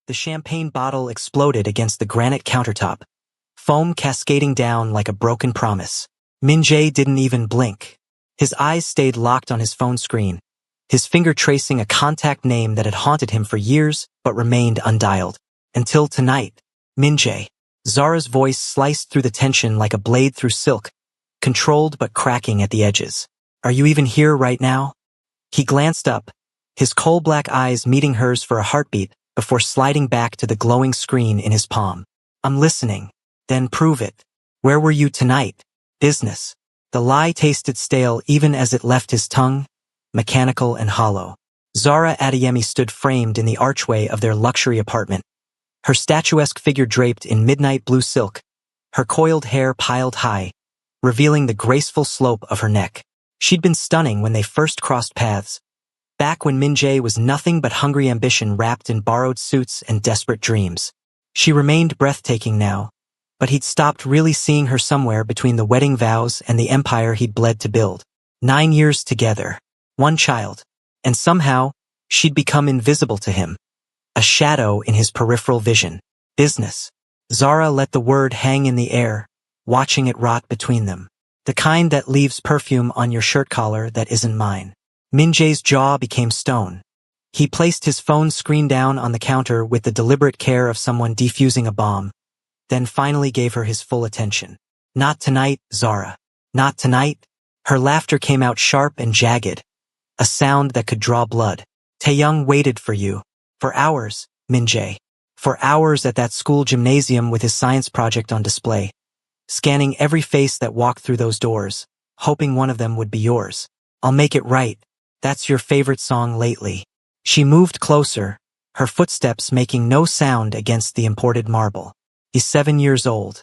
The champagne bottle exploded against the granite countertop, foam cascading down like a broken promise. Min-jae didn't even blink. His eyes stayed locked on his phone screen, his finger tracing a contact name that had haunted him for years but remained undialed. Until tonight. Min-jae. Zara's voice sliced through the tension like a blade through silk, controlled but cracking at the edges. Are you even here right now? He glanced up, his coal-black eyes meeting hers for a heartbeat before sliding back to the glowing screen in his palm. I'm listening. Then prove it. Where were you tonight? Business. The lie tasted stale even as it left his tongue, mechanical and hollow. Zara Adeyemi stood framed in the archway of their luxury apartment, her statuesque figure draped in midnight blue silk, her coiled hair piled high, revealing the graceful slope of her neck. She'd been stunning when they first crossed paths, back when Min-jae was nothing but hungry ambition wrapped in borrowed suits and desperate dreams. She remained breathtaking now, but he'd stopped really seeing her somewhere between the wedding vows and the empire he'd bled to build. 9 years together, 1 child, and somehow, she'd become invisible to him, a shadow in his peripheral vision. Business. Zara let the word hang in the air, watching it rot between them. The kind that leaves perfume on your shirt collar that isn't mine. Min-jae's jaw became stone. He placed his phone screen down on the counter with the deliberate care of someone defusing a bomb, then finally gave her his full attention. Not tonight, Zara. Not tonight. Her laughter came out sharp and jagged, a sound that could draw blood. Taeyoung waited for you. For hours, Min-jae. For hours at that school gymnasium with his science project on display, scanning every face that walked through those doors, hoping one of them would be yours. I'll make it right. That's your favorite song lately. She moved closer, her footsteps making no sound against the imported marble. He's 7 years old.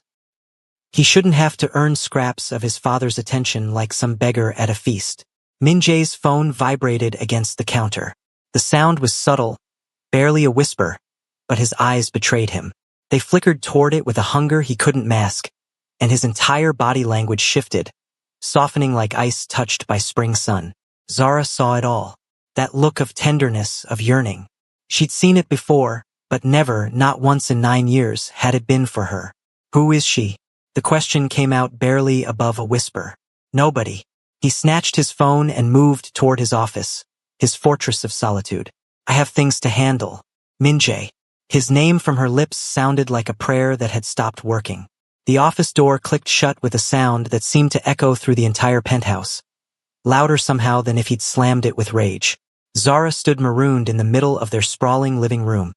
He shouldn't have to earn scraps of his father's attention like some beggar at a feast. Min-jae's phone vibrated against the counter. The sound was subtle, barely a whisper, but his eyes betrayed him. They flickered toward it with a hunger he couldn't mask, and his entire body language shifted, softening like ice touched by spring sun. Zara saw it all. That look of tenderness, of yearning. She'd seen it before, but never, not once in 9 years, had it been for her. Who is she? The question came out barely above a whisper. Nobody. He snatched his phone and moved toward his office, his fortress of solitude. I have things to handle. Min-jae. His name from her lips sounded like a prayer that had stopped working. The office door clicked shut with a sound that seemed to echo through the entire penthouse, louder somehow than if he'd slammed it with rage. Zara stood marooned in the middle of their sprawling living room,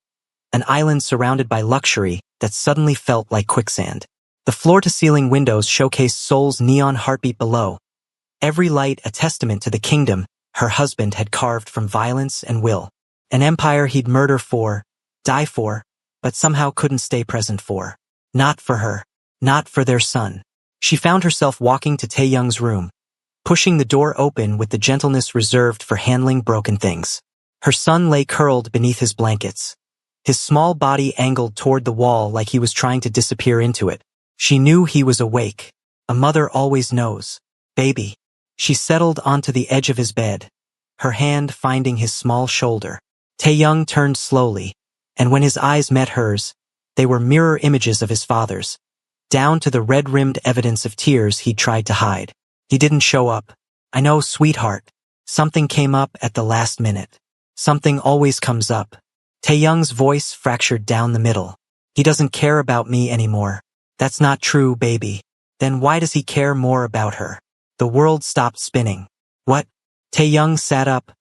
an island surrounded by luxury that suddenly felt like quicksand. The floor-to-ceiling windows showcased Seoul's neon heartbeat below, every light a testament to the kingdom her husband had carved from violence and will. An empire he'd murder for, die for, but somehow couldn't stay present for. Not for her. Not for their son. She found herself walking to Taeyoung's room, pushing the door open with the gentleness reserved for handling broken things. Her son lay curled beneath his blankets, his small body angled toward the wall like he was trying to disappear into it. She knew he was awake. A mother always knows. Baby. She settled onto the edge of his bed, her hand finding his small shoulder. Taeyoung turned slowly, and when his eyes met hers, they were mirror images of his father's, down to the red-rimmed evidence of tears he'd tried to hide. He didn't show up. I know, sweetheart. Something came up at the last minute. Something always comes up. Taeyoung's voice fractured down the middle. He doesn't care about me anymore. That's not true, baby. Then why does he care more about her? The world stopped spinning. What? Taeyoung sat up,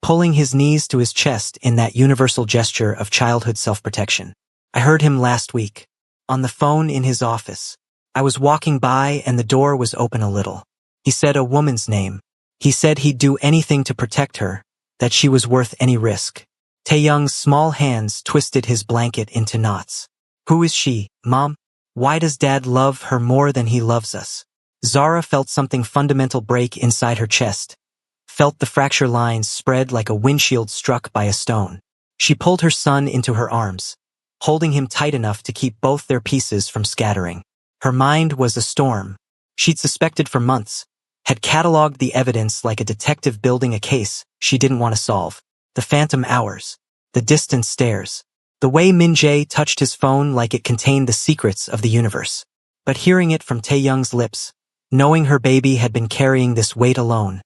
pulling his knees to his chest in that universal gesture of childhood self-protection. I heard him last week, on the phone in his office. I was walking by and the door was open a little. He said a woman's name. He said he'd do anything to protect her, that she was worth any risk. Taeyoung's small hands twisted his blanket into knots. Who is she, Mom? Why does Dad love her more than he loves us? Zara felt something fundamental break inside her chest, felt the fracture lines spread like a windshield struck by a stone. She pulled her son into her arms, holding him tight enough to keep both their pieces from scattering. Her mind was a storm. She'd suspected for months, had cataloged the evidence like a detective building a case she didn't want to solve. The phantom hours, the distant stares, The way Min-jae touched his phone like it contained the secrets of the universe. But hearing it from Tae-young's lips, knowing her baby had been carrying this weight alone,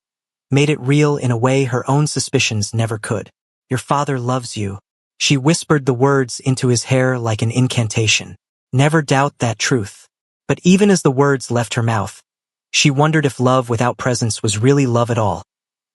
made it real in a way her own suspicions never could. Your father loves you. She whispered the words into his hair like an incantation. Never doubt that truth. But even as the words left her mouth, she wondered if love without presence was really love at all,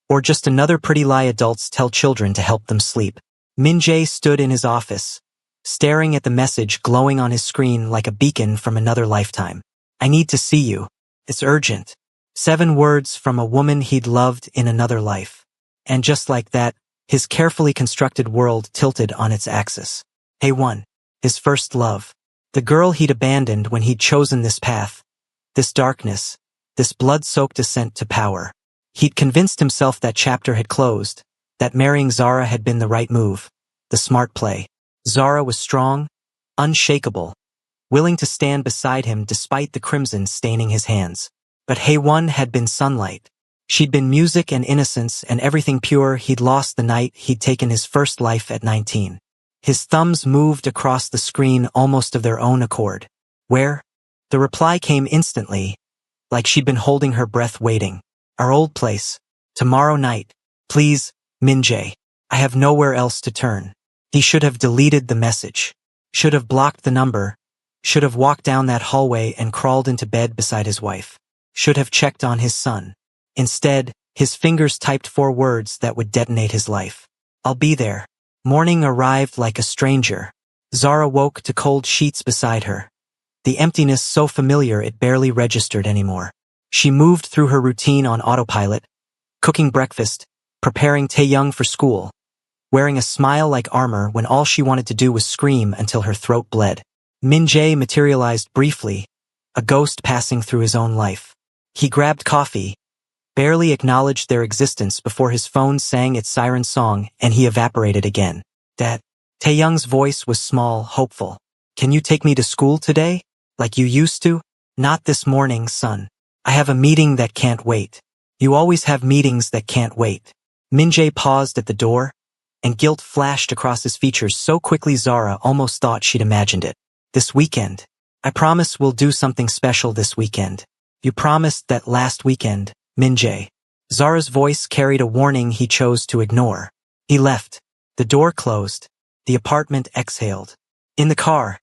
or just another pretty lie adults tell children to help them sleep. Min-jae stood in his office, staring at the message glowing on his screen like a beacon from another lifetime. I need to see you. It's urgent. 7 words from a woman he'd loved in another life. And just like that, his carefully constructed world tilted on its axis. Hae-won, his first love. The girl he'd abandoned when he'd chosen this path. This darkness. This blood-soaked ascent to power. He'd convinced himself that chapter had closed, that marrying Zara had been the right move, the smart play. Zara was strong, unshakable, willing to stand beside him despite the crimson staining his hands. But Hae-won had been sunlight. She'd been music and innocence and everything pure he'd lost the night he'd taken his first life at 19. His thumbs moved across the screen almost of their own accord. Where? The reply came instantly, like she'd been holding her breath waiting. Our old place. Tomorrow night. Please, Min-jae. I have nowhere else to turn. He should have deleted the message. Should have blocked the number. Should have walked down that hallway and crawled into bed beside his wife. Should have checked on his son. Instead, his fingers typed 4 words that would detonate his life. I'll be there. Morning arrived like a stranger. Zara woke to cold sheets beside her. The emptiness so familiar it barely registered anymore. She moved through her routine on autopilot, cooking breakfast, preparing Tae-young for school, wearing a smile like armor when all she wanted to do was scream until her throat bled. Min-jae materialized briefly, a ghost passing through his own life. He grabbed coffee, barely acknowledged their existence before his phone sang its siren song and he evaporated again. Dad. Tae-young's voice was small, hopeful. Can you take me to school today? Like you used to? Not this morning, son. I have a meeting that can't wait. You always have meetings that can't wait. Min-jae paused at the door, and guilt flashed across his features so quickly Zara almost thought she'd imagined it. This weekend. I promise we'll do something special this weekend. You promised that last weekend, Min-jae. Zara's voice carried a warning he chose to ignore. He left. The door closed. The apartment exhaled. In the car,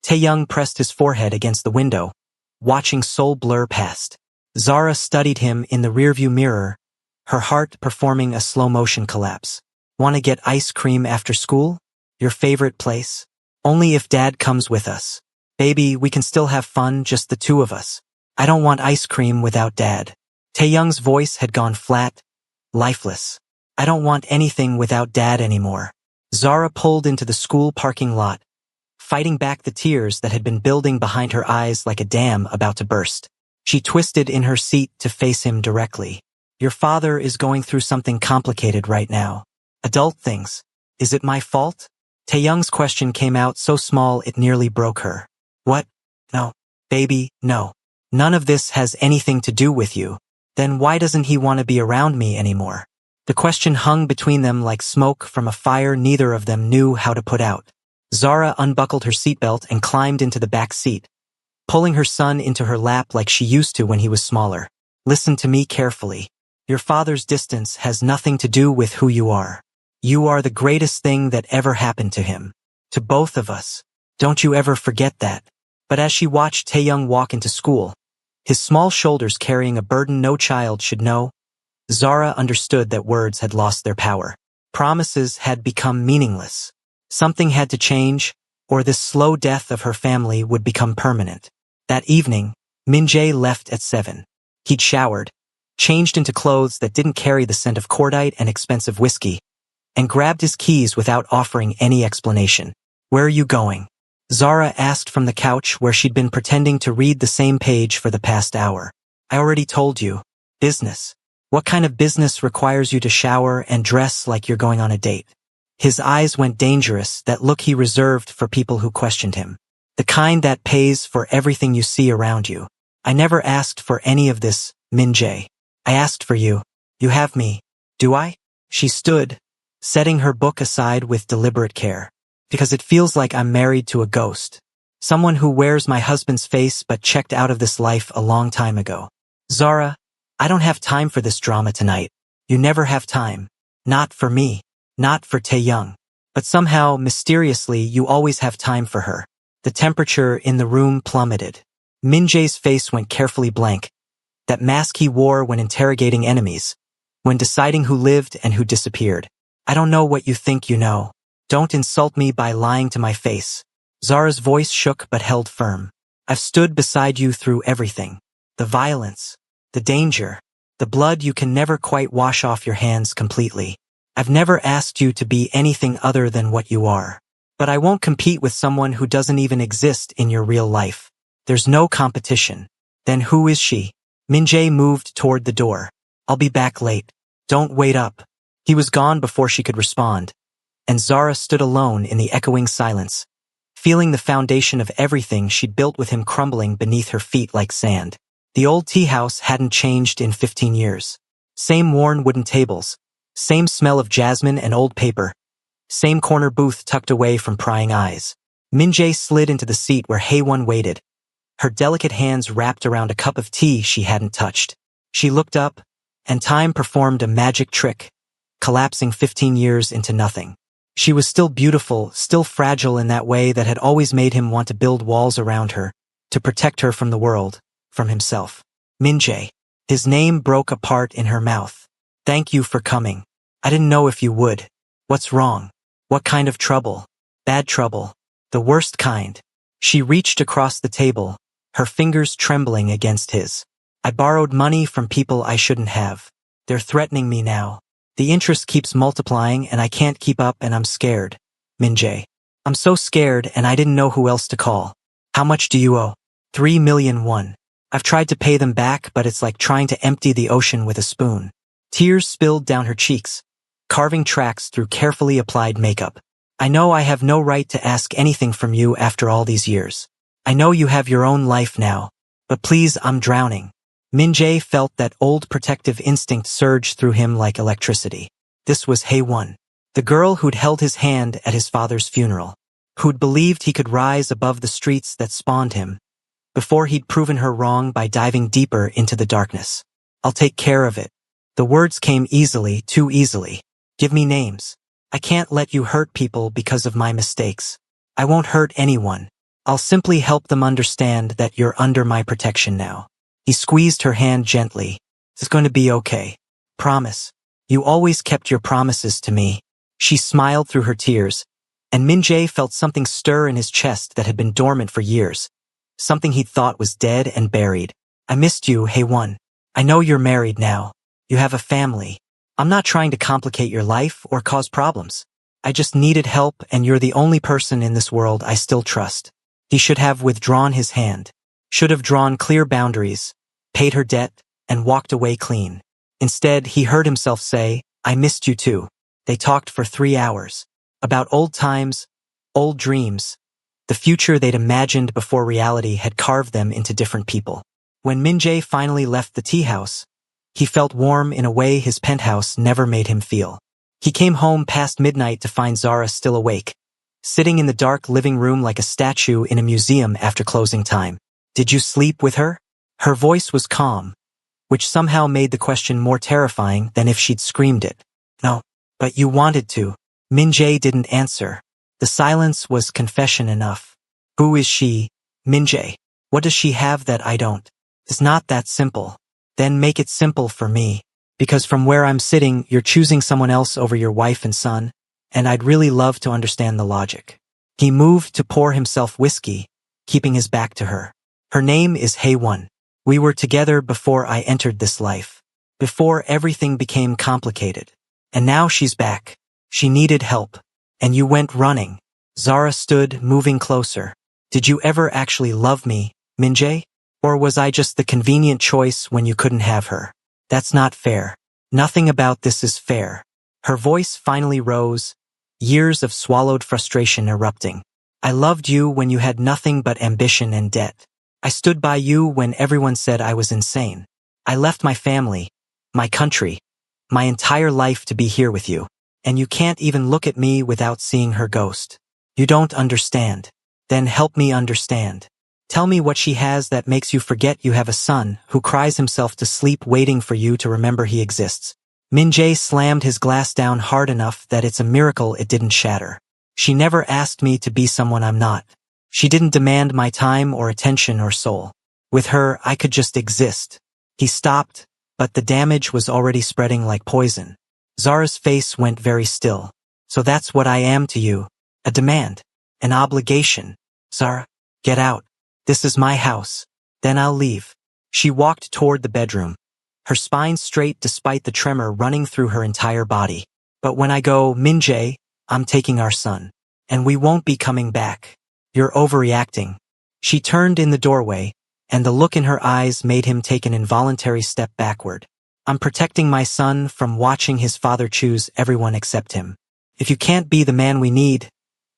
Tae-young pressed his forehead against the window, watching Seoul blur past. Zara studied him in the rearview mirror, her heart performing a slow-motion collapse. Want to get ice cream after school? Your favorite place? Only if Dad comes with us. Baby, we can still have fun, just the 2 of us. I don't want ice cream without Dad. Tae-young's voice had gone flat, lifeless. I don't want anything without Dad anymore. Zara pulled into the school parking lot, fighting back the tears that had been building behind her eyes like a dam about to burst. She twisted in her seat to face him directly. Your father is going through something complicated right now. Adult things. Is it my fault? Tae-young's question came out so small it nearly broke her. What? No. Baby, no. None of this has anything to do with you. Then why doesn't he want to be around me anymore? The question hung between them like smoke from a fire neither of them knew how to put out. Zara unbuckled her seatbelt and climbed into the back seat, pulling her son into her lap like she used to when he was smaller. Listen to me carefully. Your father's distance has nothing to do with who you are. You are the greatest thing that ever happened to him. To both of us. Don't you ever forget that. But as she watched Tae-young walk into school, his small shoulders carrying a burden no child should know, Zara understood that words had lost their power. Promises had become meaningless. Something had to change, or this slow death of her family would become permanent. That evening, Min-jae left at 7. He'd showered, changed into clothes that didn't carry the scent of cordite and expensive whiskey, and grabbed his keys without offering any explanation. Where are you going? Zara asked from the couch where she'd been pretending to read the same page for the past hour. I already told you. Business. What kind of business requires you to shower and dress like you're going on a date? His eyes went dangerous, that look he reserved for people who questioned him. The kind that pays for everything you see around you. I never asked for any of this, Min-jae. I asked for you. You have me. Do I? She stood, setting her book aside with deliberate care. Because it feels like I'm married to a ghost. Someone who wears my husband's face but checked out of this life a long time ago. Zara, I don't have time for this drama tonight. You never have time. Not for me. Not for Taeyoung. But somehow, mysteriously, you always have time for her. The temperature in the room plummeted. Min Jae's face went carefully blank. That mask he wore when interrogating enemies. When deciding who lived and who disappeared. I don't know what you think you know. Don't insult me by lying to my face. Zara's voice shook but held firm. I've stood beside you through everything. The violence. The danger. The blood you can never quite wash off your hands completely. I've never asked you to be anything other than what you are. But I won't compete with someone who doesn't even exist in your real life. There's no competition. Then who is she? Min Jae moved toward the door. I'll be back late. Don't wait up. He was gone before she could respond. And Zara stood alone in the echoing silence, feeling the foundation of everything she'd built with him crumbling beneath her feet like sand. The old tea house hadn't changed in 15 years. Same worn wooden tables, same smell of jasmine and old paper, same corner booth tucked away from prying eyes. Min Jae slid into the seat where Haewon waited, her delicate hands wrapped around a cup of tea she hadn't touched. She looked up, and time performed a magic trick, collapsing 15 years into nothing. She was still beautiful, still fragile in that way that had always made him want to build walls around her, to protect her from the world, from himself. Min Jae. His name broke apart in her mouth. Thank you for coming. I didn't know if you would. What's wrong? What kind of trouble? Bad trouble. The worst kind. She reached across the table, her fingers trembling against his. I borrowed money from people I shouldn't have. They're threatening me now. The interest keeps multiplying and I can't keep up and I'm scared. Min Jae. I'm so scared and I didn't know who else to call. How much do you owe? 3 million won. I've tried to pay them back, but it's like trying to empty the ocean with a spoon. Tears spilled down her cheeks, carving tracks through carefully applied makeup. I know I have no right to ask anything from you after all these years. I know you have your own life now, but please, I'm drowning. Min Jae felt that old protective instinct surge through him like electricity. This was Haewon, the girl who'd held his hand at his father's funeral, who'd believed he could rise above the streets that spawned him, before he'd proven her wrong by diving deeper into the darkness. I'll take care of it. The words came easily, too easily. Give me names. I can't let you hurt people because of my mistakes. I won't hurt anyone. I'll simply help them understand that you're under my protection now. He squeezed her hand gently. It's going to be okay. Promise. You always kept your promises to me. She smiled through her tears, and Min Jae felt something stir in his chest that had been dormant for years. Something he'd thought was dead and buried. I missed you, Haewon. I know you're married now. You have a family. I'm not trying to complicate your life or cause problems. I just needed help and you're the only person in this world I still trust. He should have withdrawn his hand. Should have drawn clear boundaries, paid her debt, and walked away clean. Instead, he heard himself say, I missed you too. They talked for 3 hours. About old times, old dreams, the future they'd imagined before reality had carved them into different people. When Min Jae finally left the tea house, he felt warm in a way his penthouse never made him feel. He came home past midnight to find Zara still awake, sitting in the dark living room like a statue in a museum after closing time. Did you sleep with her? Her voice was calm, which somehow made the question more terrifying than if she'd screamed it. No, but you wanted to. Min Jae didn't answer. The silence was confession enough. Who is she, Min Jae? What does she have that I don't? It's not that simple. Then make it simple for me. Because from where I'm sitting, you're choosing someone else over your wife and son, and I'd really love to understand the logic. He moved to pour himself whiskey, keeping his back to her. Her name is Haewon. We were together before I entered this life. Before everything became complicated. And now she's back. She needed help. And you went running. Zara stood, moving closer. Did you ever actually love me, Min Jae? Or was I just the convenient choice when you couldn't have her? That's not fair. Nothing about this is fair. Her voice finally rose, years of swallowed frustration erupting. I loved you when you had nothing but ambition and debt. I stood by you when everyone said I was insane. I left my family, my country, my entire life to be here with you. And you can't even look at me without seeing her ghost. You don't understand. Then help me understand. Tell me what she has that makes you forget you have a son who cries himself to sleep waiting for you to remember he exists. Min-jae slammed his glass down hard enough that it's a miracle it didn't shatter. She never asked me to be someone I'm not. She didn't demand my time or attention or soul. With her, I could just exist. He stopped, but the damage was already spreading like poison. Zara's face went very still. So that's what I am to you. A demand. An obligation. Zara, get out. This is my house. Then I'll leave. She walked toward the bedroom, her spine straight despite the tremor running through her entire body. But when I go, Min-jae, I'm taking our son. And we won't be coming back. You're overreacting. She turned in the doorway, and the look in her eyes made him take an involuntary step backward. I'm protecting my son from watching his father choose everyone except him. If you can't be the man we need,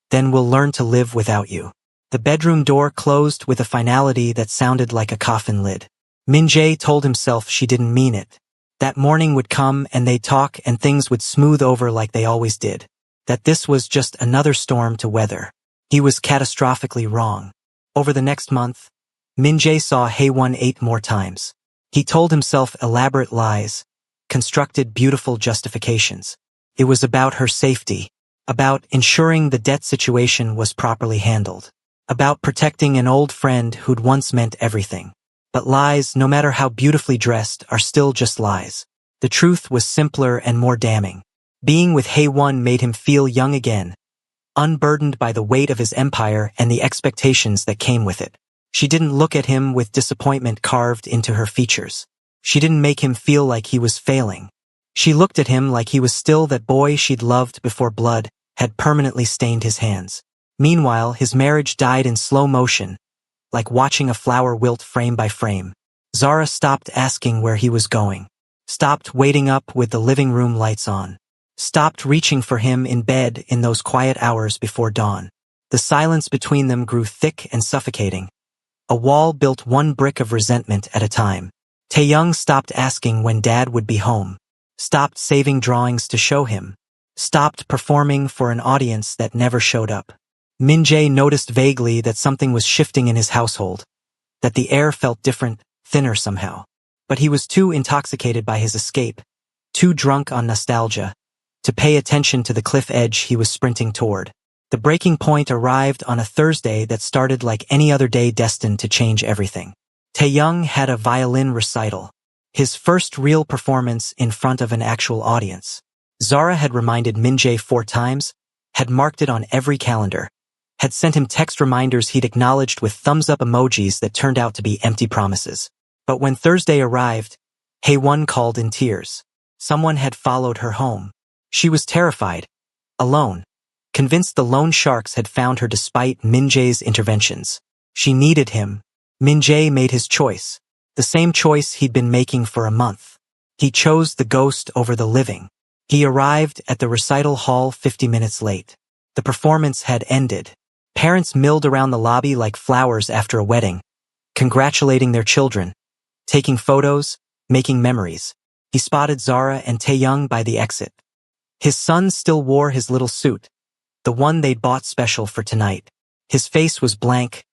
then we'll learn to live without you. The bedroom door closed with a finality that sounded like a coffin lid. Min-jae told himself she didn't mean it. That morning would come and they'd talk and things would smooth over like they always did. That this was just another storm to weather. He was catastrophically wrong. Over the next month, Min-jae saw Haewon 8 more times. He told himself elaborate lies, constructed beautiful justifications. It was about her safety, about ensuring the debt situation was properly handled, about protecting an old friend who'd once meant everything. But lies, no matter how beautifully dressed, are still just lies. The truth was simpler and more damning. Being with Haewon made him feel young again, unburdened by the weight of his empire and the expectations that came with it. She didn't look at him with disappointment carved into her features. She didn't make him feel like he was failing. She looked at him like he was still that boy she'd loved before blood had permanently stained his hands. Meanwhile, his marriage died in slow motion, like watching a flower wilt frame by frame. Zara stopped asking where he was going, stopped waiting up with the living room lights on, stopped reaching for him in bed in those quiet hours before dawn. The silence between them grew thick and suffocating. A wall built one brick of resentment at a time. Taeyoung stopped asking when Dad would be home, stopped saving drawings to show him, stopped performing for an audience that never showed up. Min-jae noticed vaguely that something was shifting in his household, that the air felt different, thinner somehow. But he was too intoxicated by his escape, too drunk on nostalgia, to pay attention to the cliff edge he was sprinting toward. The breaking point arrived on a Thursday that started like any other day destined to change everything. Taeyoung had a violin recital, his first real performance in front of an actual audience. Zara had reminded Min-jae 4 times, had marked it on every calendar, had sent him text reminders he'd acknowledged with thumbs-up emojis that turned out to be empty promises. But when Thursday arrived, Haewon called in tears. Someone had followed her home. She was terrified, alone, convinced the loan sharks had found her despite Min-jae's interventions. She needed him. Min-jae made his choice, the same choice he'd been making for a month. He chose the ghost over the living. He arrived at the recital hall 50 minutes late. The performance had ended. Parents milled around the lobby like flowers after a wedding, congratulating their children, taking photos, making memories. He spotted Zara and Taeyoung by the exit. His son still wore his little suit, the one they'd bought special for tonight. His face was blank,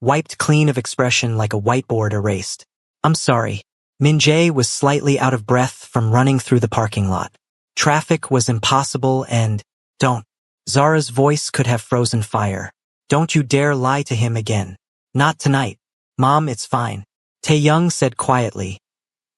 wiped clean of expression like a whiteboard erased. I'm sorry. Min-jae was slightly out of breath from running through the parking lot. Traffic was impossible and, don't. Zara's voice could have frozen fire. Don't you dare lie to him again. Not tonight. Mom, it's fine. Taeyoung said quietly,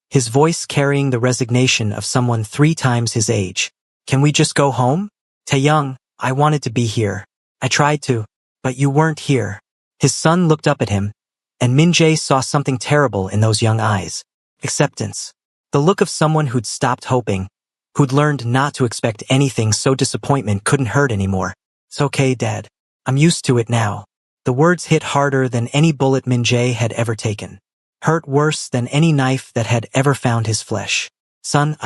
his voice carrying the resignation of someone 3 times his age. Can we just go home? Taeyoung, I wanted to be here. I tried to, but you weren't here. His son looked up at him, and Min-jae saw something terrible in those young eyes. Acceptance. The look of someone who'd stopped hoping, who'd learned not to expect anything so disappointment couldn't hurt anymore. It's okay, Dad. I'm used to it now. The words hit harder than any bullet Min-jae had ever taken. Hurt worse than any knife that had ever found his flesh. Son,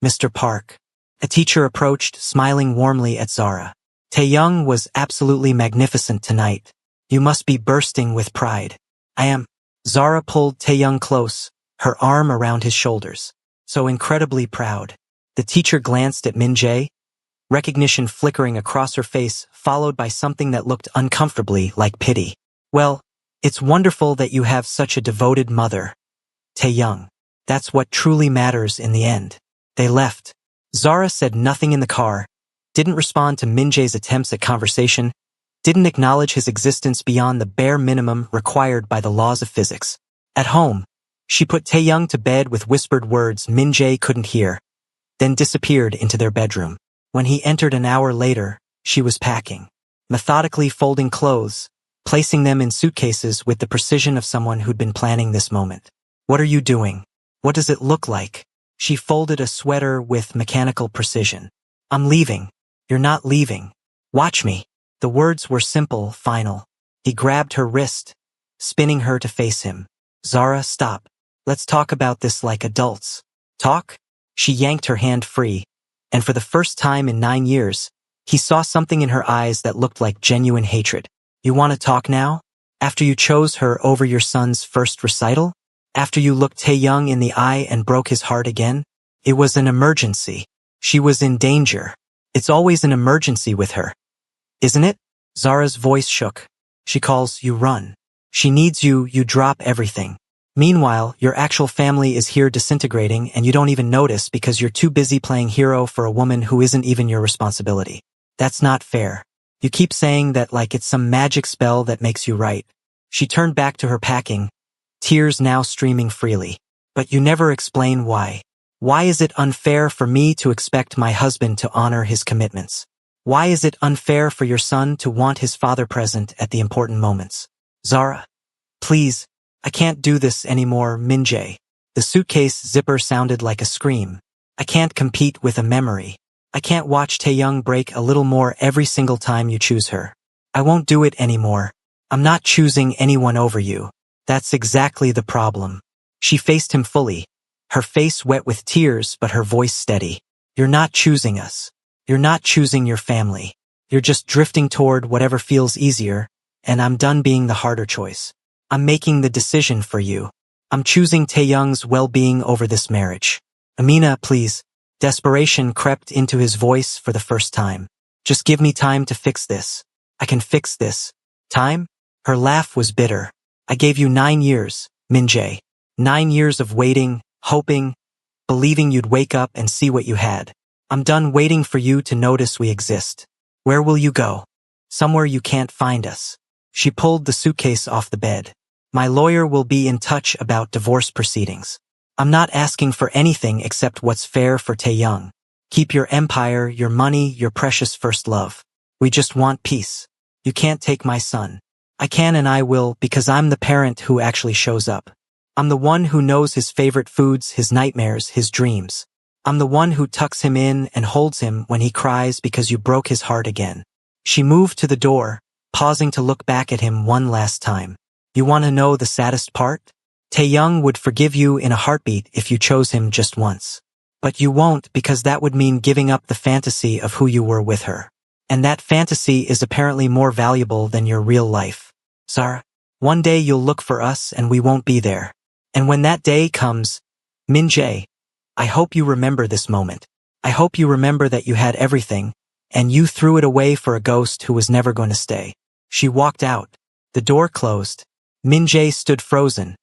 Mr. Park. A teacher approached, smiling warmly at Zara. Taeyoung was absolutely magnificent tonight. You must be bursting with pride. I am. Zara pulled Taeyoung close, her arm around his shoulders. So incredibly proud. The teacher glanced at Min-jae, recognition flickering across her face, followed by something that looked uncomfortably like pity. Well, it's wonderful that you have such a devoted mother, Tae-young. That's what truly matters in the end. They left. Zara said nothing in the car, didn't respond to Min-jae's attempts at conversation, didn't acknowledge his existence beyond the bare minimum required by the laws of physics. At home, she put Tae-young to bed with whispered words Min-jae couldn't hear, then disappeared into their bedroom. When he entered an hour later, she was packing, methodically folding clothes, placing them in suitcases with the precision of someone who'd been planning this moment. What are you doing? What does it look like? She folded a sweater with mechanical precision. I'm leaving. You're not leaving. Watch me. The words were simple, final. He grabbed her wrist, spinning her to face him. Zara, stop. Let's talk about this like adults. Talk? She yanked her hand free, and for the first time in 9 years, he saw something in her eyes that looked like genuine hatred. You want to talk now? After you chose her over your son's first recital? After you looked Tae-young in the eye and broke his heart again? It was an emergency. She was in danger. It's always an emergency with her. Isn't it? Zara's voice shook. She calls, you run. She needs you, you drop everything. Meanwhile, your actual family is here disintegrating and you don't even notice because you're too busy playing hero for a woman who isn't even your responsibility. That's not fair. You keep saying that like it's some magic spell that makes you right. She turned back to her packing, tears now streaming freely. But you never explain why. Why is it unfair for me to expect my husband to honor his commitments? Why is it unfair for your son to want his father present at the important moments? Zara, please, I can't do this anymore, Min-jae. The suitcase zipper sounded like a scream. I can't compete with a memory. I can't watch Tae-young break a little more every single time you choose her. I won't do it anymore. I'm not choosing anyone over you. That's exactly the problem. She faced him fully, her face wet with tears but her voice steady. You're not choosing us. You're not choosing your family. You're just drifting toward whatever feels easier, and I'm done being the harder choice. I'm making the decision for you. I'm choosing Tae-young's well-being over this marriage. Amina, please. Desperation crept into his voice for the first time. Just give me time to fix this. I can fix this. Time? Her laugh was bitter. I gave you 9 years, Min-jae. 9 years of waiting, hoping, believing you'd wake up and see what you had. I'm done waiting for you to notice we exist. Where will you go? Somewhere you can't find us. She pulled the suitcase off the bed. My lawyer will be in touch about divorce proceedings. I'm not asking for anything except what's fair for Tae-young. Keep your empire, your money, your precious first love. We just want peace. You can't take my son. I can and I will because I'm the parent who actually shows up. I'm the one who knows his favorite foods, his nightmares, his dreams. I'm the one who tucks him in and holds him when he cries because you broke his heart again. She moved to the door, pausing to look back at him one last time. You want to know the saddest part? Tae-young would forgive you in a heartbeat if you chose him just once. But you won't because that would mean giving up the fantasy of who you were with her. And that fantasy is apparently more valuable than your real life. Zara, one day you'll look for us and we won't be there. And when that day comes, Min-jae, I hope you remember this moment. I hope you remember that you had everything, and you threw it away for a ghost who was never going to stay. She walked out. The door closed. Min-jae stood frozen,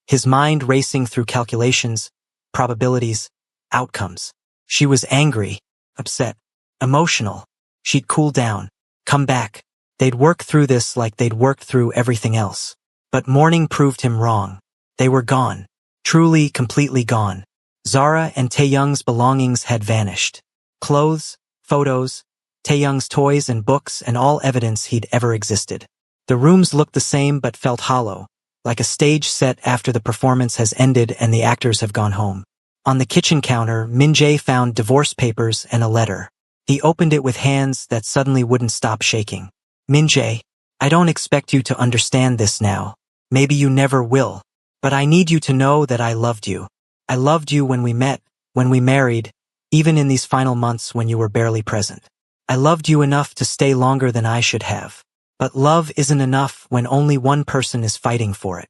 his mind racing through calculations, probabilities, outcomes. She was angry, upset, emotional. She'd cool down, come back. They'd work through this like they'd worked through everything else. But morning proved him wrong. They were gone. Truly, completely gone. Zara and Tae-young's belongings had vanished. Clothes, photos, Tae-young's toys and books and all evidence he'd ever existed. The rooms looked the same but felt hollow, like a stage set after the performance has ended and the actors have gone home. On the kitchen counter, Min-jae found divorce papers and a letter. He opened it with hands that suddenly wouldn't stop shaking. Min-jae, I don't expect you to understand this now. Maybe you never will. But I need you to know that I loved you. I loved you when we met, when we married, even in these final months when you were barely present. I loved you enough to stay longer than I should have. But love isn't enough when only one person is fighting for it.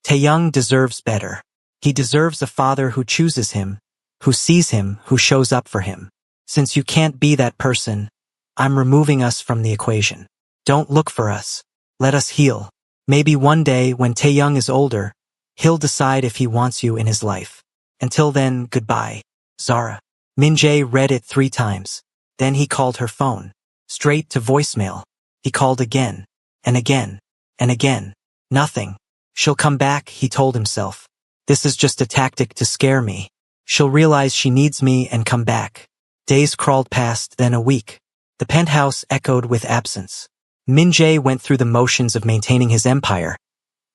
Tae-young deserves better. He deserves a father who chooses him, who sees him, who shows up for him. Since you can't be that person, I'm removing us from the equation. Don't look for us. Let us heal. Maybe one day, when Taeyoung is older, he'll decide if he wants you in his life. Until then, goodbye, Zara. Min-jae read it 3 times. Then he called her phone. Straight to voicemail. He called again, and again, and again. Nothing. She'll come back, he told himself. This is just a tactic to scare me. She'll realize she needs me and come back. Days crawled past, then a week. The penthouse echoed with absence. Min-jae went through the motions of maintaining his empire,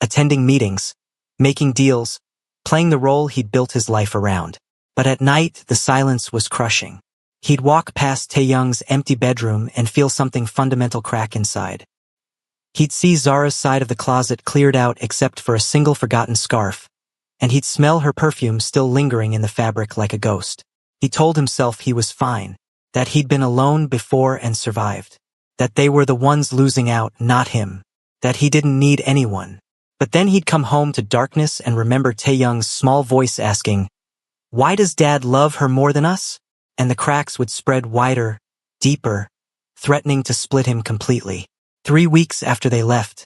attending meetings, making deals, playing the role he'd built his life around. But at night, the silence was crushing. He'd walk past Taeyoung's empty bedroom and feel something fundamental crack inside. He'd see Zara's side of the closet cleared out except for a single forgotten scarf, and he'd smell her perfume still lingering in the fabric like a ghost. He told himself he was fine, that he'd been alone before and survived, that they were the ones losing out, not him, that he didn't need anyone. But then he'd come home to darkness and remember Taeyoung's small voice asking, "Why does Dad love her more than us?" And the cracks would spread wider, deeper, threatening to split him completely. 3 weeks after they left,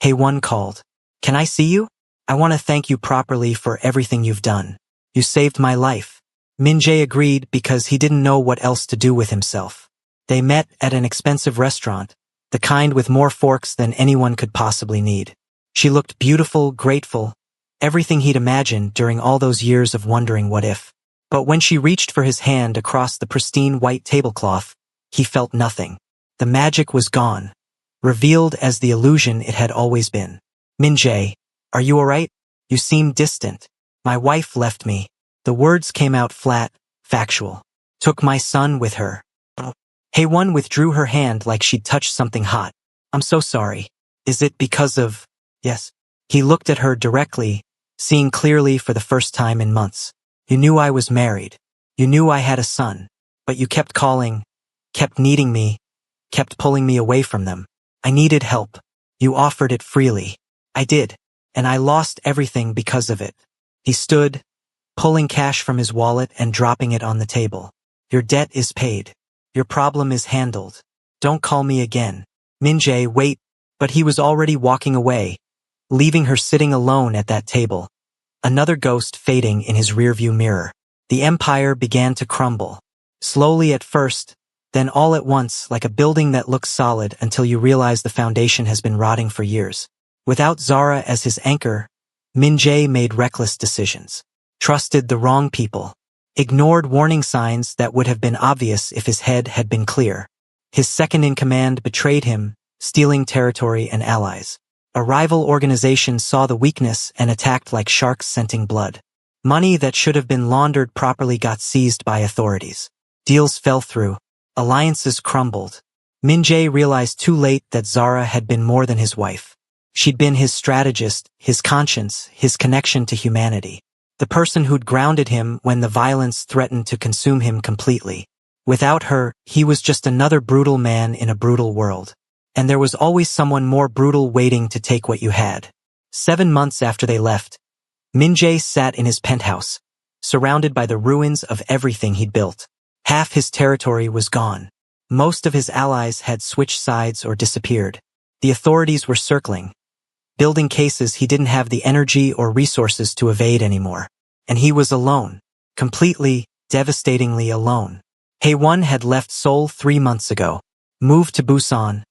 Haewon called. "Can I see you? I want to thank you properly for everything you've done. You saved my life." Min-jae agreed because he didn't know what else to do with himself. They met at an expensive restaurant, the kind with more forks than anyone could possibly need. She looked beautiful, grateful, everything he'd imagined during all those years of wondering what if. But when she reached for his hand across the pristine white tablecloth, he felt nothing. The magic was gone, revealed as the illusion it had always been. "Min-jae, are you all right? You seem distant." "My wife left me." The words came out flat, factual. "Took my son with her." Haewon withdrew her hand like she'd touched something hot. "I'm so sorry. Is it because of—" "Yes." He looked at her directly, seeing clearly for the first time in months. "You knew I was married. You knew I had a son. But you kept calling, kept needing me, kept pulling me away from them. I needed help. You offered it freely. I did. And I lost everything because of it." He stood, pulling cash from his wallet and dropping it on the table. "Your debt is paid. Your problem is handled. Don't call me again." Min-jae, wait, but he was already walking away, leaving her sitting alone at that table, another ghost fading in his rearview mirror. The empire began to crumble. Slowly at first, then all at once, like a building that looks solid until you realize the foundation has been rotting for years. Without Zara as his anchor, Min-jae made reckless decisions. Trusted the wrong people. Ignored warning signs that would have been obvious if his head had been clear. His second-in-command betrayed him, stealing territory and allies. A rival organization saw the weakness and attacked like sharks scenting blood. Money that should have been laundered properly got seized by authorities. Deals fell through. Alliances crumbled. Min-jae realized too late that Zara had been more than his wife. She'd been his strategist, his conscience, his connection to humanity. The person who'd grounded him when the violence threatened to consume him completely. Without her, he was just another brutal man in a brutal world. And there was always someone more brutal waiting to take what you had. 7 months after they left, Min-jae sat in his penthouse, surrounded by the ruins of everything he'd built. Half his territory was gone. Most of his allies had switched sides or disappeared. The authorities were circling, building cases he didn't have the energy or resources to evade anymore. And he was alone. Completely, devastatingly alone. Haewon had left Seoul 3 months ago, moved to Busan,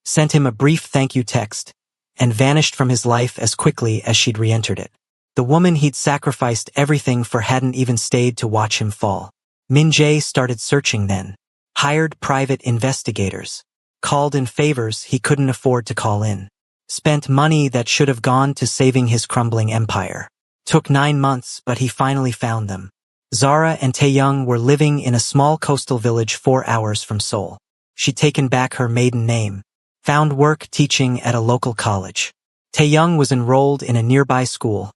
sent him a brief thank you text, and vanished from his life as quickly as she'd re-entered it. The woman he'd sacrificed everything for hadn't even stayed to watch him fall. Min-jae started searching then. Hired private investigators. Called in favors he couldn't afford to call in. Spent money that should have gone to saving his crumbling empire. Took 9 months, but he finally found them. Zara and Taeyoung were living in a small coastal village 4 hours from Seoul. She'd taken back her maiden name. Found work teaching at a local college. Taeyoung was enrolled in a nearby school,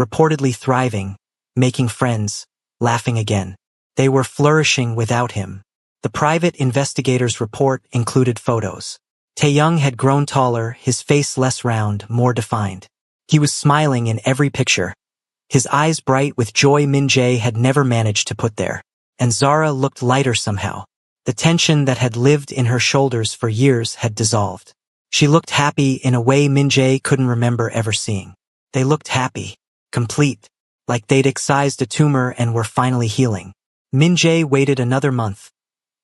reportedly thriving, making friends, laughing again. They were flourishing without him. The private investigator's report included photos. Taeyoung had grown taller, his face less round, more defined. He was smiling in every picture, his eyes bright with joy Min-jae had never managed to put there. and Zara looked lighter somehow. The tension that had lived in her shoulders for years had dissolved. She looked happy in a way Min-jae couldn't remember ever seeing. They looked happy, complete, like they'd excised a tumor and were finally healing. Min-jae waited another month,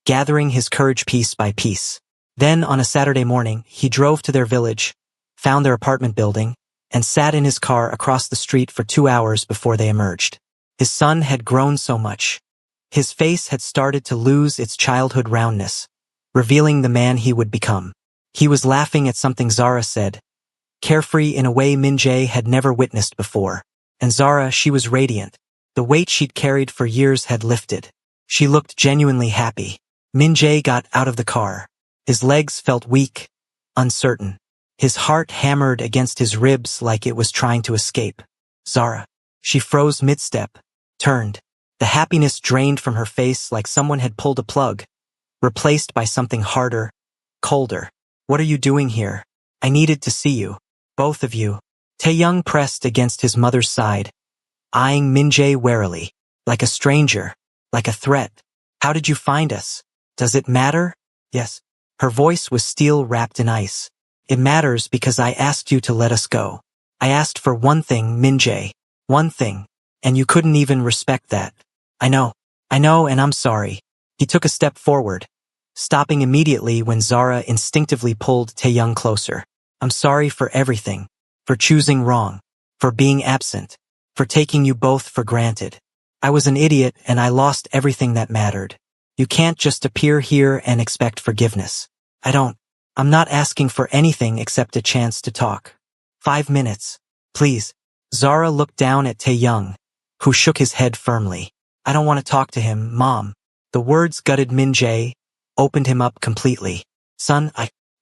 gathering his courage piece by piece. Then, on a Saturday morning, he drove to their village, found their apartment building, and sat in his car across the street for 2 hours before they emerged. His son had grown so much. His face had started to lose its childhood roundness, revealing the man he would become. He was laughing at something Zara said, carefree in a way Min-jae had never witnessed before. And Zara, she was radiant. The weight she'd carried for years had lifted. She looked genuinely happy. Min-jae got out of the car. His legs felt weak, uncertain. His heart hammered against his ribs like it was trying to escape. Zara. She froze mid-step, turned. The happiness drained from her face like someone had pulled a plug, replaced by something harder, colder. What are you doing here? I needed to see you. Both of you. Tae-young pressed against his mother's side, eyeing Min-jae warily, like a stranger, like a threat. How did you find us? Does it matter? Yes. Her voice was steel wrapped in ice. It matters because I asked you to let us go. I asked for one thing, Min-jae. One thing. And you couldn't even respect that. I know, and I'm sorry. He took a step forward, stopping immediately when Zara instinctively pulled Tae-young closer. I'm sorry for everything. For choosing wrong. For being absent. For taking you both for granted. I was an idiot and I lost everything that mattered. You can't just appear here and expect forgiveness. I'm not asking for anything except a chance to talk. 5 minutes. Please. Zara looked down at Tae-young, who shook his head firmly. I don't want to talk to him, Mom. The words gutted Min-jae, opened him up completely. Son,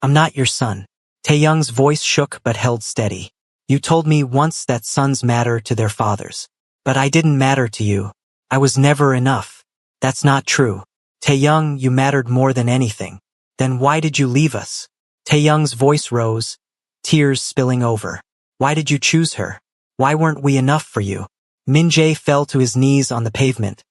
I'm not your son. Tae-young's voice shook but held steady. You told me once that sons matter to their fathers. But I didn't matter to you. I was never enough. That's not true. Tae-young, you mattered more than anything. Then why did you leave us? Tae-young's voice rose, tears spilling over. Why did you choose her? Why weren't we enough for you? Min-jae fell to his knees on the pavement,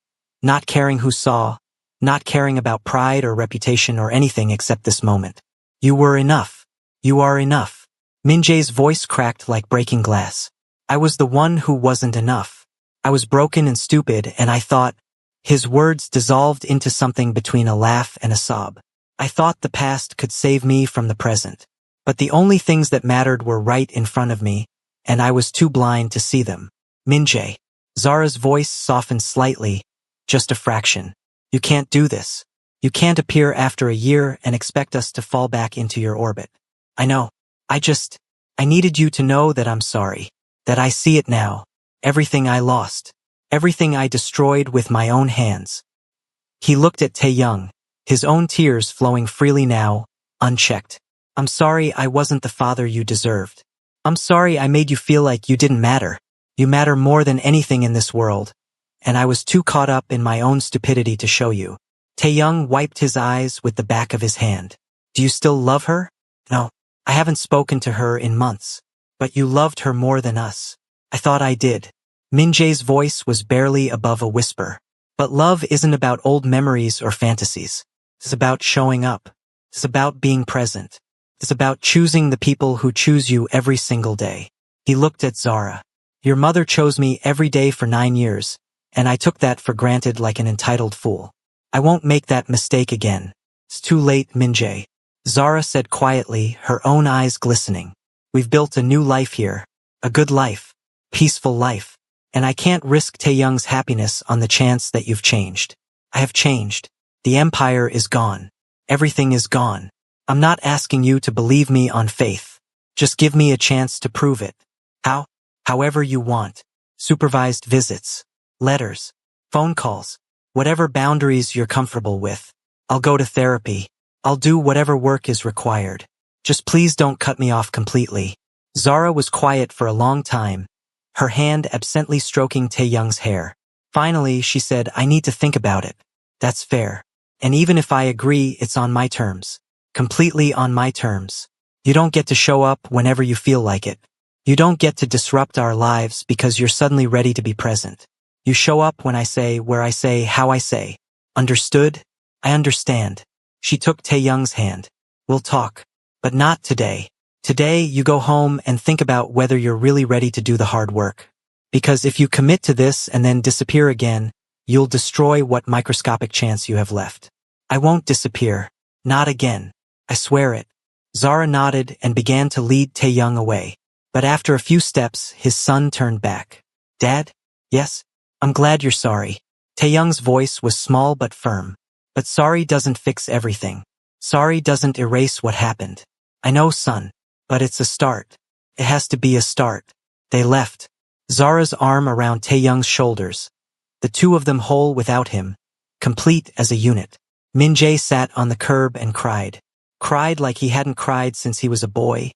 not caring who saw, not caring about pride or reputation or anything except this moment. You were enough. You are enough. Min-jae's voice cracked like breaking glass. I was the one who wasn't enough. I was broken and stupid, and I thought. His words dissolved into something between a laugh and a sob. I thought the past could save me from the present. But the only things that mattered were right in front of me, and I was too blind to see them. Min-jae. Zara's voice softened slightly, just a fraction. You can't do this. You can't appear after a year and expect us to fall back into your orbit. I know. I needed you to know that I'm sorry. That I see it now. Everything I lost. Everything I destroyed with my own hands. He looked at Tae-young, his own tears flowing freely now, unchecked. I'm sorry I wasn't the father you deserved. I'm sorry I made you feel like you didn't matter. You matter more than anything in this world. And I was too caught up in my own stupidity to show you. Tae-young wiped his eyes with the back of his hand. Do you still love her? No, I haven't spoken to her in months. But you loved her more than us. I thought I did. Min-jae's voice was barely above a whisper. But love isn't about old memories or fantasies. It's about showing up. It's about being present. It's about choosing the people who choose you every single day. He looked at Zara. Your mother chose me every day for 9 years, and I took that for granted like an entitled fool. I won't make that mistake again. It's too late, Min-jae. Zara said quietly, her own eyes glistening. We've built a new life here. A good life. Peaceful life. And I can't risk Tae-young's happiness on the chance that you've changed. I have changed. The empire is gone. Everything is gone. I'm not asking you to believe me on faith. Just give me a chance to prove it. How? However you want. Supervised visits. Letters. Phone calls. Whatever boundaries you're comfortable with. I'll go to therapy. I'll do whatever work is required. Just please don't cut me off completely. Zara was quiet for a long time, her hand absently stroking Tae-young's hair. Finally, she said, I need to think about it. That's fair. And even if I agree, it's on my terms. Completely on my terms. You don't get to show up whenever you feel like it. You don't get to disrupt our lives because you're suddenly ready to be present. You show up when I say, where I say, how I say. Understood? I understand. She took Taeyoung's hand. We'll talk. But not today. Today, you go home and think about whether you're really ready to do the hard work. Because if you commit to this and then disappear again, you'll destroy what microscopic chance you have left. I won't disappear. Not again. I swear it. Zara nodded and began to lead Taeyoung away. But after a few steps, his son turned back. Dad? Yes? I'm glad you're sorry. Taeyoung's voice was small but firm. But sorry doesn't fix everything. Sorry doesn't erase what happened. I know, son. But it's a start. It has to be a start. They left. Zara's arm around Taeyoung's shoulders. The two of them whole without him. Complete as a unit. Min-jae sat on the curb and cried. Cried like he hadn't cried since he was a boy.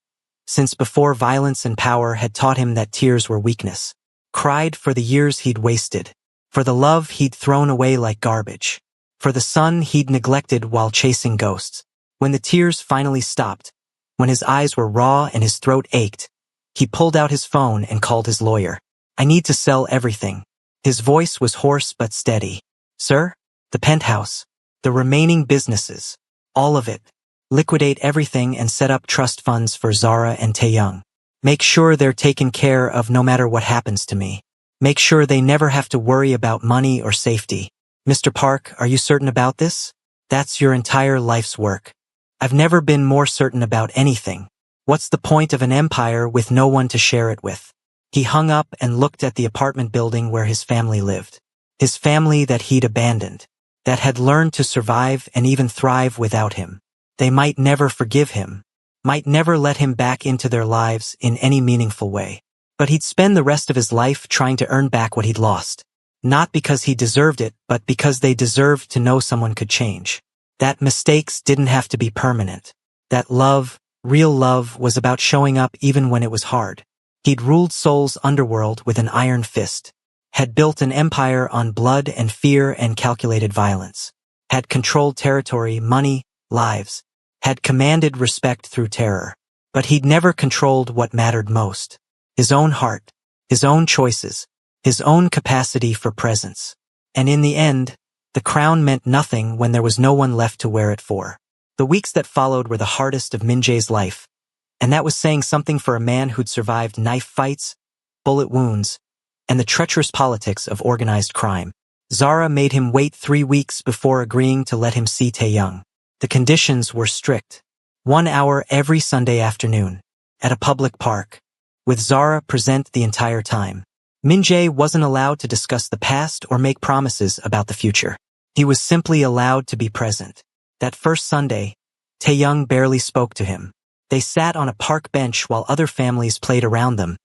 Since before violence and power had taught him that tears were weakness. Cried for the years he'd wasted. For the love he'd thrown away like garbage. For the son he'd neglected while chasing ghosts. When the tears finally stopped, when his eyes were raw and his throat ached, he pulled out his phone and called his lawyer. I need to sell everything. His voice was hoarse but steady. Sir? The penthouse. The remaining businesses. All of it. Liquidate everything and set up trust funds for Zara and Taeyoung. Make sure they're taken care of no matter what happens to me. Make sure they never have to worry about money or safety. Mr. Park, are you certain about this? That's your entire life's work. I've never been more certain about anything. What's the point of an empire with no one to share it with? He hung up and looked at the apartment building where his family lived. His family that he'd abandoned. That had learned to survive and even thrive without him. They might never forgive him. Might never let him back into their lives in any meaningful way. But he'd spend the rest of his life trying to earn back what he'd lost. Not because he deserved it, but because they deserved to know someone could change. That mistakes didn't have to be permanent. That love, real love, was about showing up even when it was hard. He'd ruled Seoul's underworld with an iron fist. Had built an empire on blood and fear and calculated violence. Had controlled territory, money, lives. Had commanded respect through terror. But he'd never controlled what mattered most. His own heart. His own choices. His own capacity for presence. And in the end, the crown meant nothing when there was no one left to wear it for. The weeks that followed were the hardest of Min-jae's life. And that was saying something for a man who'd survived knife fights, bullet wounds, and the treacherous politics of organized crime. Zara made him wait 3 weeks before agreeing to let him see Taeyoung. The conditions were strict. 1 hour every Sunday afternoon. At a public park. With Zara present the entire time. Min-jae wasn't allowed to discuss the past or make promises about the future. He was simply allowed to be present. That first Sunday, Taeyoung barely spoke to him. They sat on a park bench while other families played around them,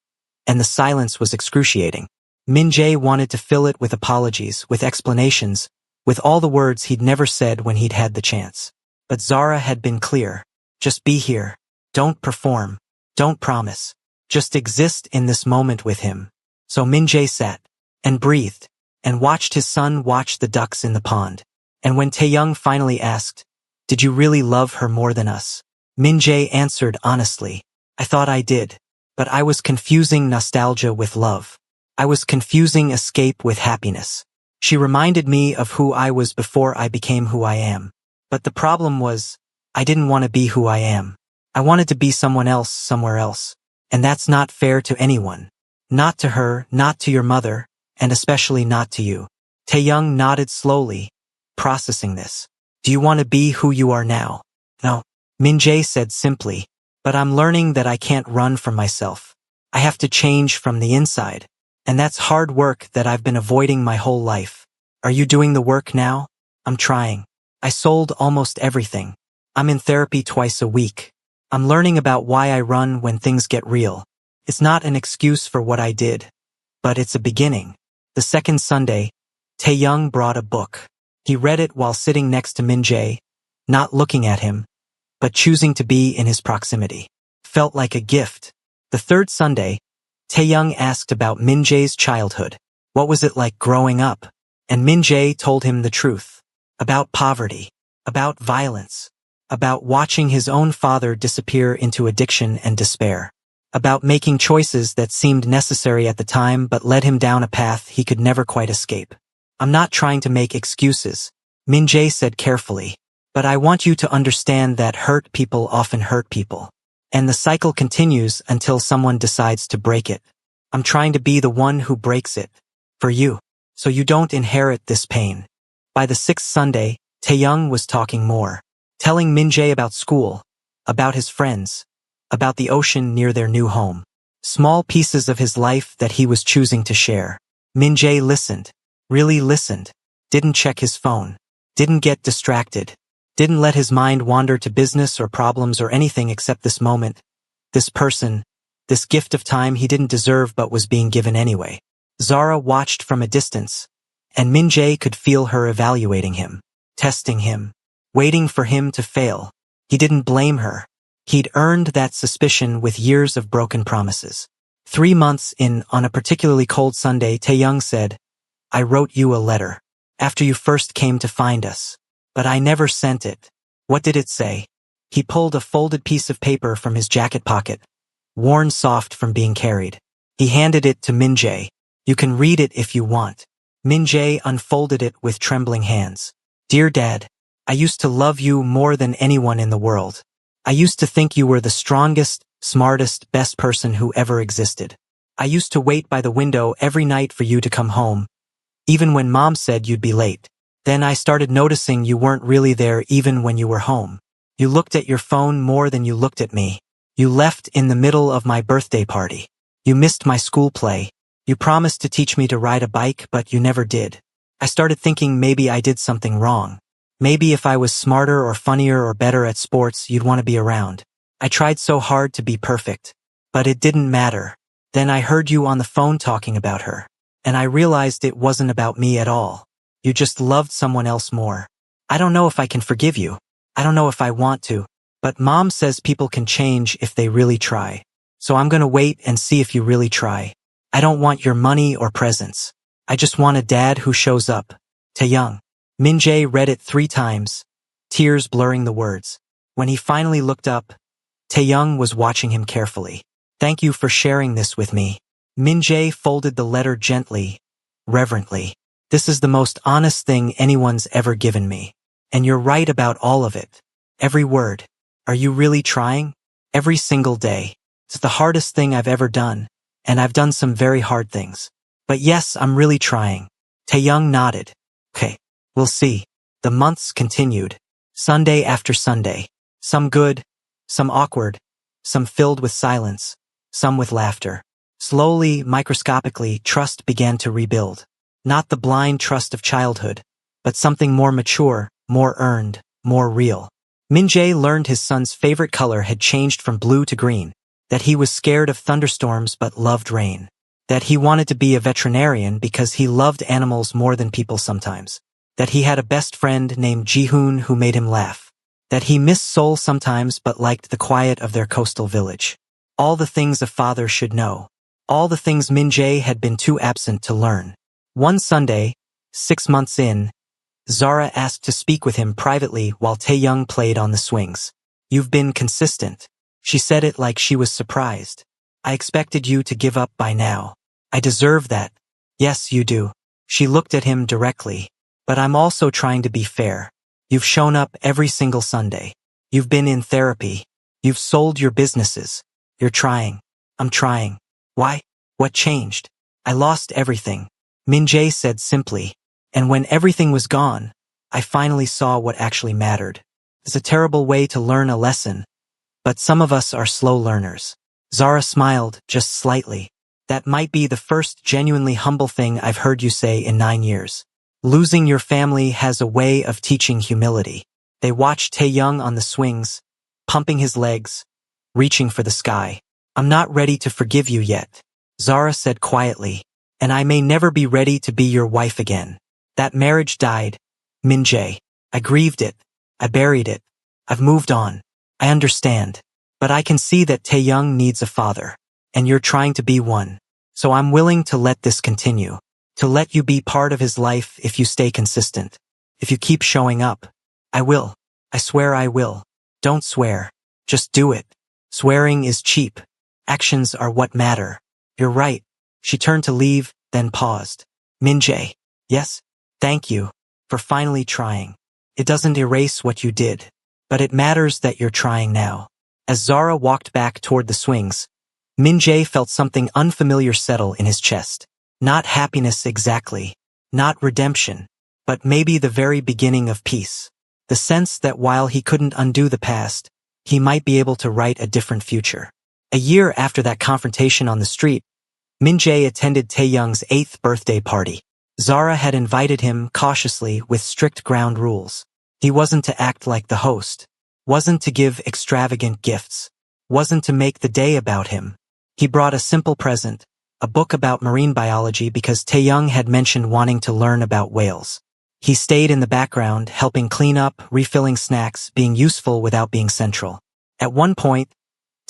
and the silence was excruciating. Min-jae wanted to fill it with apologies, with explanations, with all the words he'd never said when he'd had the chance. But Zara had been clear. Just be here. Don't perform. Don't promise. Just exist in this moment with him. So Min-jae sat, and breathed, and watched his son watch the ducks in the pond. And when Taeyoung finally asked, "Did you really love her more than us?" Min-jae answered honestly, "I thought I did, but I was confusing nostalgia with love. I was confusing escape with happiness. She reminded me of who I was before I became who I am. But the problem was, I didn't want to be who I am. I wanted to be someone else somewhere else. And that's not fair to anyone. Not to her, not to your mother, and especially not to you." Taeyoung nodded slowly, processing this. "Do you want to be who you are now?" "No," Min-jae said simply, "but I'm learning that I can't run from myself. I have to change from the inside. And that's hard work that I've been avoiding my whole life. Are you doing the work now?" "I'm trying. I sold almost everything. I'm in therapy twice a week. I'm learning about why I run when things get real. It's not an excuse for what I did, but it's a beginning." The second Sunday, Taeyoung brought a book. He read it while sitting next to Min-jae, not looking at him, but choosing to be in his proximity. Felt like a gift. The third Sunday, Taeyoung asked about Min-jae's childhood. What was it like growing up? And Min-jae told him the truth. About poverty. About violence. About watching his own father disappear into addiction and despair. About making choices that seemed necessary at the time but led him down a path he could never quite escape. "I'm not trying to make excuses," Min-jae said carefully. But I want you to understand that hurt people often hurt people. And the cycle continues until someone decides to break it. I'm trying to be the one who breaks it. For you. So you don't inherit this pain. By the sixth Sunday, Taeyoung was talking more. Telling Min-jae about school, about his friends, about the ocean near their new home. Small pieces of his life that he was choosing to share. Min-jae listened. Really listened. Didn't check his phone. Didn't get distracted. Didn't let his mind wander to business or problems or anything except this moment. This person. This gift of time he didn't deserve but was being given anyway. Zara watched from a distance, and Min-jae could feel her evaluating him, testing him, waiting for him to fail. He didn't blame her. He'd earned that suspicion with years of broken promises. 3 months in, on a particularly cold Sunday, Taeyoung said, I wrote you a letter. After you first came to find us. But I never sent it. What did it say? He pulled a folded piece of paper from his jacket pocket, worn soft from being carried. He handed it to Min-jae. You can read it if you want. Min-jae unfolded it with trembling hands. Dear Dad, I used to love you more than anyone in the world. I used to think you were the strongest, smartest, best person who ever existed. I used to wait by the window every night for you to come home, even when Mom said you'd be late. Then I started noticing you weren't really there even when you were home. You looked at your phone more than you looked at me. You left in the middle of my birthday party. You missed my school play. You promised to teach me to ride a bike, but you never did. I started thinking maybe I did something wrong. Maybe if I was smarter or funnier or better at sports, you'd want to be around. I tried so hard to be perfect. But it didn't matter. Then I heard you on the phone talking about her. And I realized it wasn't about me at all. You just loved someone else more. I don't know if I can forgive you. I don't know if I want to. But Mom says people can change if they really try. So I'm gonna wait and see if you really try. I don't want your money or presents. I just want a dad who shows up. Taeyoung. Min-jae read it 3 times, tears blurring the words. When he finally looked up, Taeyoung was watching him carefully. Thank you for sharing this with me. Min-jae folded the letter gently, reverently. This is the most honest thing anyone's ever given me. And you're right about all of it. Every word. Are you really trying? Every single day. It's the hardest thing I've ever done. And I've done some very hard things. But yes, I'm really trying. Taeyoung nodded. Okay, we'll see. The months continued. Sunday after Sunday. Some good, some awkward, some filled with silence, some with laughter. Slowly, microscopically, trust began to rebuild. Not the blind trust of childhood, but something more mature, more earned, more real. Min-jae learned his son's favorite color had changed from blue to green, that he was scared of thunderstorms but loved rain, that he wanted to be a veterinarian because he loved animals more than people sometimes, that he had a best friend named Ji-hoon who made him laugh, that he missed Seoul sometimes but liked the quiet of their coastal village. All the things a father should know. All the things Min-jae had been too absent to learn. One Sunday, 6 months in, Zara asked to speak with him privately while Taeyoung played on the swings. You've been consistent. She said it like she was surprised. I expected you to give up by now. I deserve that. Yes, you do. She looked at him directly. But I'm also trying to be fair. You've shown up every single Sunday. You've been in therapy. You've sold your businesses. You're trying. I'm trying. Why? What changed? I lost everything. Min-jae said simply. And when everything was gone, I finally saw what actually mattered. It's a terrible way to learn a lesson. But some of us are slow learners. Zara smiled, just slightly. That might be the first genuinely humble thing I've heard you say in 9 years. Losing your family has a way of teaching humility. They watched Taeyoung on the swings, pumping his legs, reaching for the sky. I'm not ready to forgive you yet, Zara said quietly. And I may never be ready to be your wife again. That marriage died, Min-jae. I grieved it. I buried it. I've moved on. I understand. But I can see that Taeyoung needs a father. And you're trying to be one. So I'm willing to let this continue. To let you be part of his life if you stay consistent. If you keep showing up. I will. I swear I will. Don't swear. Just do it. Swearing is cheap. Actions are what matter. You're right. She turned to leave, then paused. Min-jae. Yes? Thank you. for finally trying. It doesn't erase what you did, but it matters that you're trying now. As Zara walked back toward the swings, Min-jae felt something unfamiliar settle in his chest. Not happiness exactly, not redemption, but maybe the very beginning of peace. The sense that while he couldn't undo the past, he might be able to write a different future. A year after that confrontation on the street, Min-jae attended Taeyoung's 8th birthday party. Zara had invited him cautiously with strict ground rules. He wasn't to act like the host, wasn't to give extravagant gifts, wasn't to make the day about him. He brought a simple present, a book about marine biology because Taeyoung had mentioned wanting to learn about whales. He stayed in the background, helping clean up, refilling snacks, being useful without being central. At one point,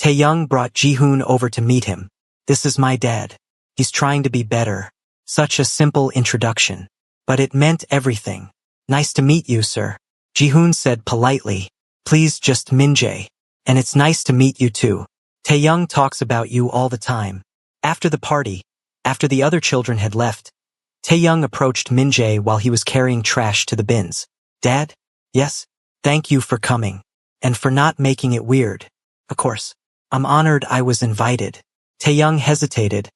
Taeyoung brought Ji-hoon over to meet him. "This is my dad. He's trying to be better." Such a simple introduction. But it meant everything. "Nice to meet you, sir," Ji-hoon said politely. "Please just Min-jae. And it's nice to meet you too. Taeyoung talks about you all the time." After the party, after the other children had left, Taeyoung approached Min-jae while he was carrying trash to the bins. "Dad? Yes? Thank you for coming. And for not making it weird. Of course. I'm honored I was invited." Taeyoung hesitated,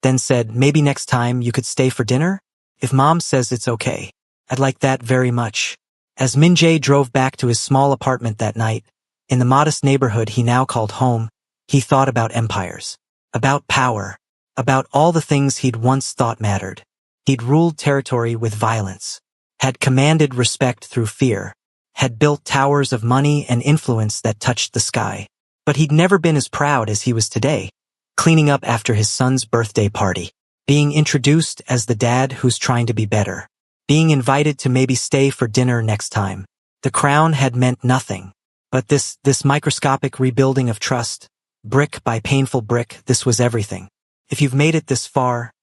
then said, "Maybe next time you could stay for dinner? If Mom says it's okay. I'd like that very much." As Min-jae drove back to his small apartment that night, in the modest neighborhood he now called home, he thought about empires, about power, about all the things he'd once thought mattered. He'd ruled territory with violence, had commanded respect through fear, had built towers of money and influence that touched the sky. But he'd never been as proud as he was today, cleaning up after his son's birthday party, being introduced as the dad who's trying to be better, being invited to maybe stay for dinner next time. The crown had meant nothing, but this microscopic rebuilding of trust, brick by painful brick, this was everything. If you've made it this far,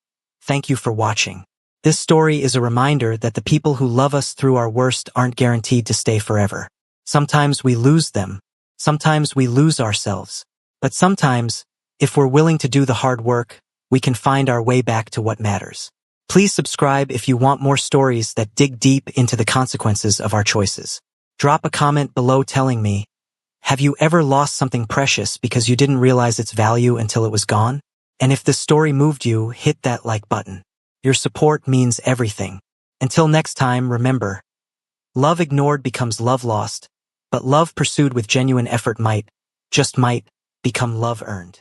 thank you for watching. This story is a reminder that the people who love us through our worst aren't guaranteed to stay forever. Sometimes we lose them. Sometimes we lose ourselves. But sometimes, if we're willing to do the hard work, we can find our way back to what matters. Please subscribe if you want more stories that dig deep into the consequences of our choices. Drop a comment below telling me, have you ever lost something precious because you didn't realize its value until it was gone? And if this story moved you, hit that like button. Your support means everything. Until next time, remember, love ignored becomes love lost, but love pursued with genuine effort might, just might, become love earned.